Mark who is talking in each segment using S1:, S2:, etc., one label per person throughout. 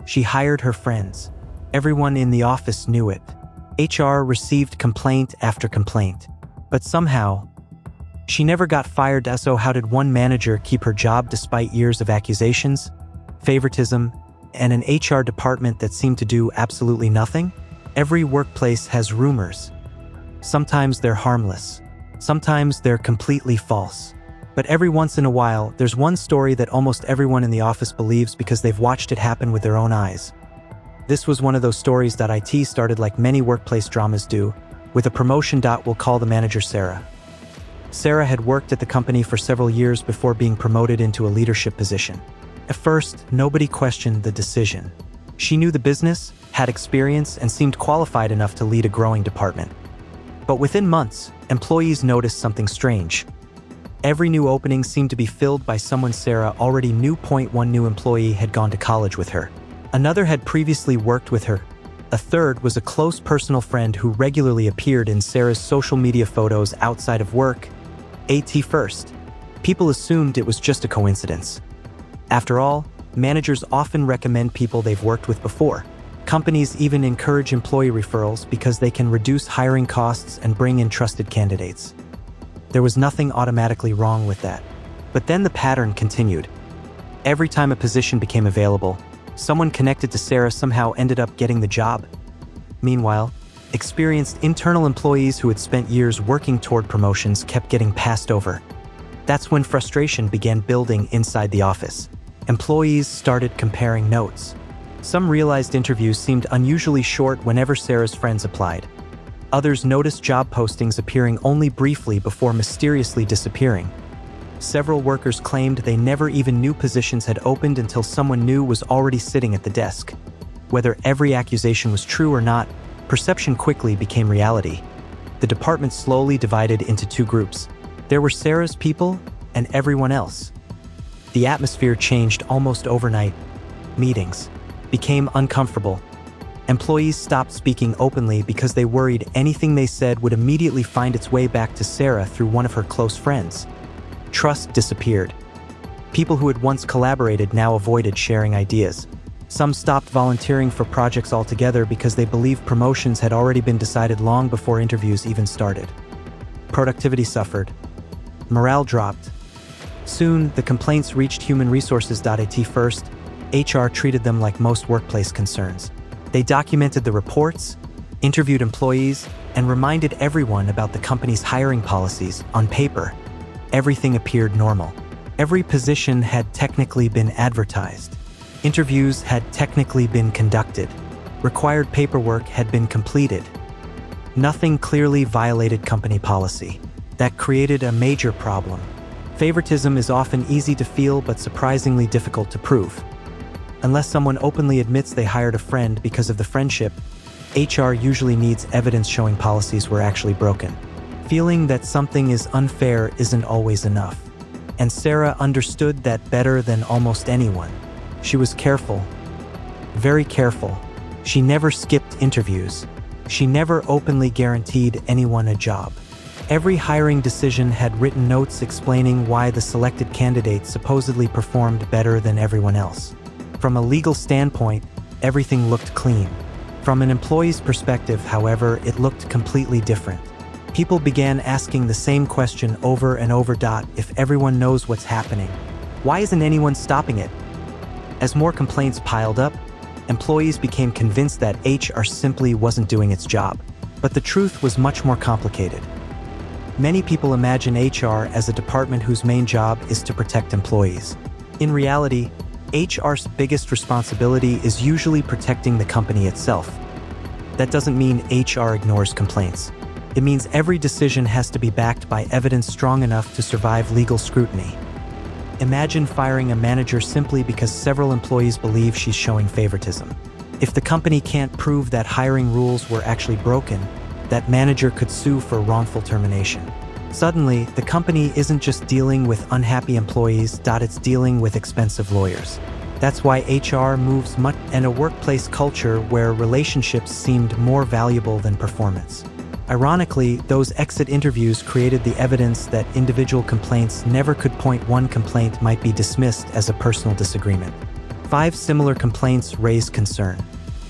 S1: She hired her friends. Everyone in the office knew it. HR received complaint after complaint. But somehow, she never got fired. So how did one manager keep her job despite years of accusations, favoritism, and an HR department that seemed to do absolutely nothing? Every workplace has rumors. Sometimes they're harmless. Sometimes they're completely false. But every once in a while, there's one story that almost everyone in the office believes because they've watched it happen with their own eyes. This was one of those stories. IT started like many workplace dramas do, with a promotion. We'll call the manager Sarah. Sarah had worked at the company for several years before being promoted into a leadership position. At first, nobody questioned the decision. She knew the business, had experience, and seemed qualified enough to lead a growing department. But within months, employees noticed something strange. Every new opening seemed to be filled by someone Sarah already knew. One new employee had gone to college with her. Another had previously worked with her. A third was a close personal friend who regularly appeared in Sarah's social media photos outside of work. At first, people assumed it was just a coincidence. After all, managers often recommend people they've worked with before. Companies even encourage employee referrals because they can reduce hiring costs and bring in trusted candidates. There was nothing automatically wrong with that. But then the pattern continued. Every time a position became available, someone connected to Sarah somehow ended up getting the job. Meanwhile, experienced internal employees who had spent years working toward promotions kept getting passed over. That's when frustration began building inside the office. Employees started comparing notes. Some realized interviews seemed unusually short whenever Sarah's friends applied. Others noticed job postings appearing only briefly before mysteriously disappearing. Several workers claimed they never even knew positions had opened until someone new was already sitting at the desk. Whether every accusation was true or not, perception quickly became reality. The department slowly divided into two groups. There were Sarah's people and everyone else. The atmosphere changed almost overnight. Meetings became uncomfortable. Employees stopped speaking openly because they worried anything they said would immediately find its way back to Sarah through one of her close friends. Trust disappeared. People who had once collaborated now avoided sharing ideas. Some stopped volunteering for projects altogether because they believed promotions had already been decided long before interviews even started. Productivity suffered. Morale dropped. Soon, the complaints reached human resources. At first, HR treated them like most workplace concerns. They documented the reports, interviewed employees, and reminded everyone about the company's hiring policies. On paper, everything appeared normal. Every position had technically been advertised. Interviews had technically been conducted. Required paperwork had been completed. Nothing clearly violated company policy. That created a major problem. Favoritism is often easy to feel but surprisingly difficult to prove. Unless someone openly admits they hired a friend because of the friendship, HR usually needs evidence showing policies were actually broken. Feeling that something is unfair isn't always enough. And Sarah understood that better than almost anyone. She was careful, very careful. She never skipped interviews. She never openly guaranteed anyone a job. Every hiring decision had written notes explaining why the selected candidate supposedly performed better than everyone else. From a legal standpoint, everything looked clean. From an employee's perspective, however, it looked completely different. People began asking the same question over and over. If everyone knows what's happening, why isn't anyone stopping it? As more complaints piled up, employees became convinced that HR simply wasn't doing its job. But the truth was much more complicated. Many people imagine HR as a department whose main job is to protect employees. In reality, HR's biggest responsibility is usually protecting the company itself. That doesn't mean HR ignores complaints. It means every decision has to be backed by evidence strong enough to survive legal scrutiny. Imagine firing a manager simply because several employees believe she's showing favoritism. If the company can't prove that hiring rules were actually broken, that manager could sue for wrongful termination. Suddenly, the company isn't just dealing with unhappy employees, it's dealing with expensive lawyers. That's why HR moves much in a workplace culture where relationships seemed more valuable than performance. Ironically, those exit interviews created the evidence that individual complaints never could point. One complaint might be dismissed as a personal disagreement. 5 similar complaints raise concern.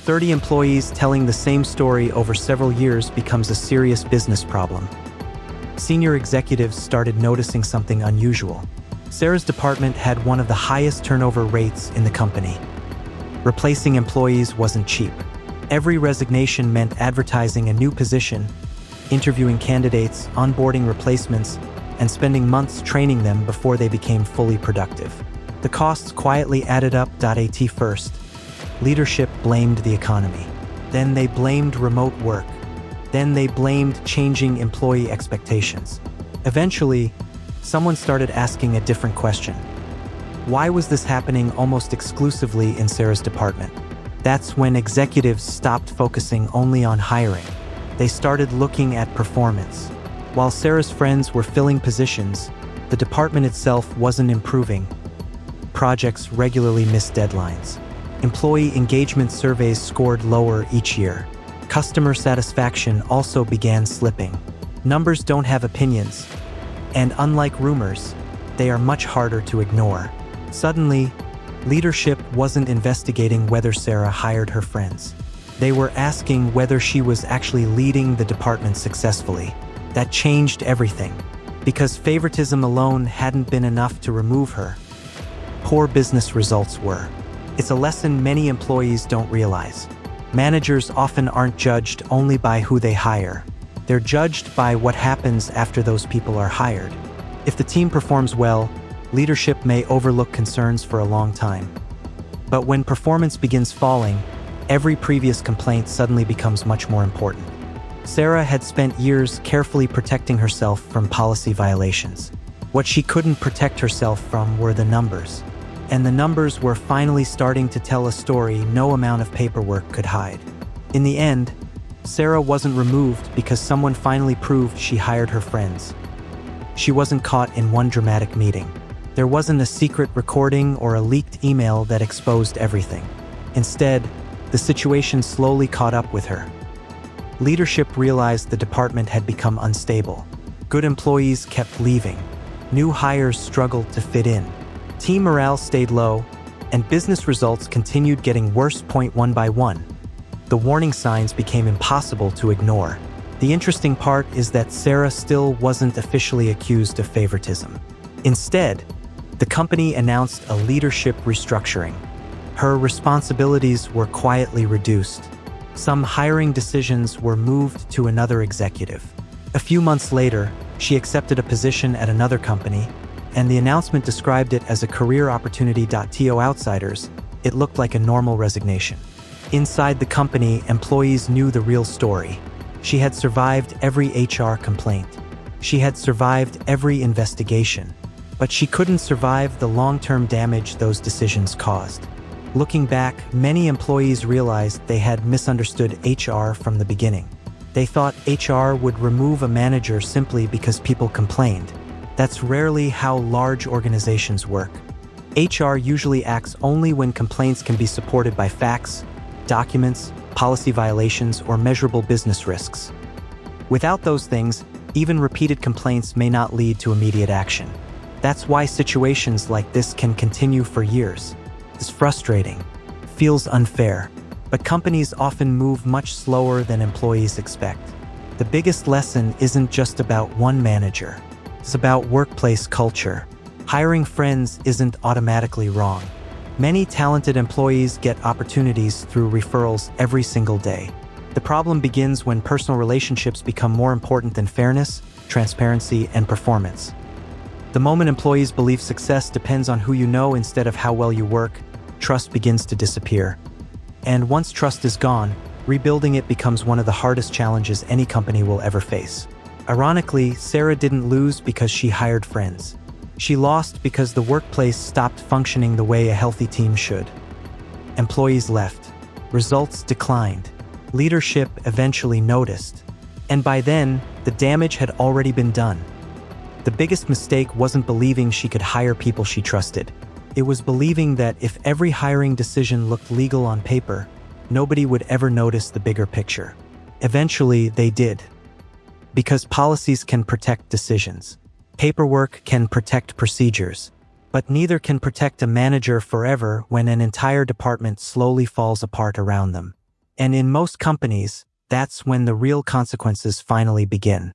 S1: 30 employees telling the same story over several years becomes a serious business problem. Senior executives started noticing something unusual. Sarah's department had one of the highest turnover rates in the company. Replacing employees wasn't cheap. Every resignation meant advertising a new position, interviewing candidates, onboarding replacements, and spending months training them before they became fully productive. The costs quietly added up. At first, leadership blamed the economy. Then they blamed remote work. Then they blamed changing employee expectations. Eventually, someone started asking a different question. Why was this happening almost exclusively in Sarah's department? That's when executives stopped focusing only on hiring. They started looking at performance. While Sarah's friends were filling positions, the department itself wasn't improving. Projects regularly missed deadlines. Employee engagement surveys scored lower each year. Customer satisfaction also began slipping. Numbers don't have opinions, and unlike rumors, they are much harder to ignore. Suddenly, leadership wasn't investigating whether Sarah hired her friends. They were asking whether she was actually leading the department successfully. That changed everything, because favoritism alone hadn't been enough to remove her. Poor business results were. It's a lesson many employees don't realize. Managers often aren't judged only by who they hire. They're judged by what happens after those people are hired. If the team performs well, leadership may overlook concerns for a long time. But when performance begins falling, every previous complaint suddenly becomes much more important. Sarah had spent years carefully protecting herself from policy violations. What she couldn't protect herself from were the numbers. And the numbers were finally starting to tell a story no amount of paperwork could hide. In the end, Sarah wasn't removed because someone finally proved she hired her friends. She wasn't caught in one dramatic meeting. There wasn't a secret recording or a leaked email that exposed everything. Instead, the situation slowly caught up with her. Leadership realized the department had become unstable. Good employees kept leaving. New hires struggled to fit in. Team morale stayed low, and business results continued getting worse. One by one. The warning signs became impossible to ignore. The interesting part is that Sarah still wasn't officially accused of favoritism. Instead, the company announced a leadership restructuring. Her responsibilities were quietly reduced. Some hiring decisions were moved to another executive. A few months later, she accepted a position at another company, and the announcement described it as a career opportunity. To outsiders, it looked like a normal resignation. Inside the company, employees knew the real story. She had survived every HR complaint. She had survived every investigation. But she couldn't survive the long-term damage those decisions caused. Looking back, many employees realized they had misunderstood HR from the beginning. They thought HR would remove a manager simply because people complained. That's rarely how large organizations work. HR usually acts only when complaints can be supported by facts, documents, policy violations, or measurable business risks. Without those things, even repeated complaints may not lead to immediate action. That's why situations like this can continue for years. It's frustrating, feels unfair, but companies often move much slower than employees expect. The biggest lesson isn't just about one manager. It's about workplace culture. Hiring friends isn't automatically wrong. Many talented employees get opportunities through referrals every single day. The problem begins when personal relationships become more important than fairness, transparency, and performance. The moment employees believe success depends on who you know instead of how well you work, trust begins to disappear. And once trust is gone, rebuilding it becomes one of the hardest challenges any company will ever face. Ironically, Sarah didn't lose because she hired friends. She lost because the workplace stopped functioning the way a healthy team should. Employees left. Results declined. Leadership eventually noticed. And by then, the damage had already been done. The biggest mistake wasn't believing she could hire people she trusted. It was believing that if every hiring decision looked legal on paper, nobody would ever notice the bigger picture. Eventually, they did. Because policies can protect decisions. Paperwork can protect procedures. But neither can protect a manager forever when an entire department slowly falls apart around them. And in most companies, that's when the real consequences finally begin.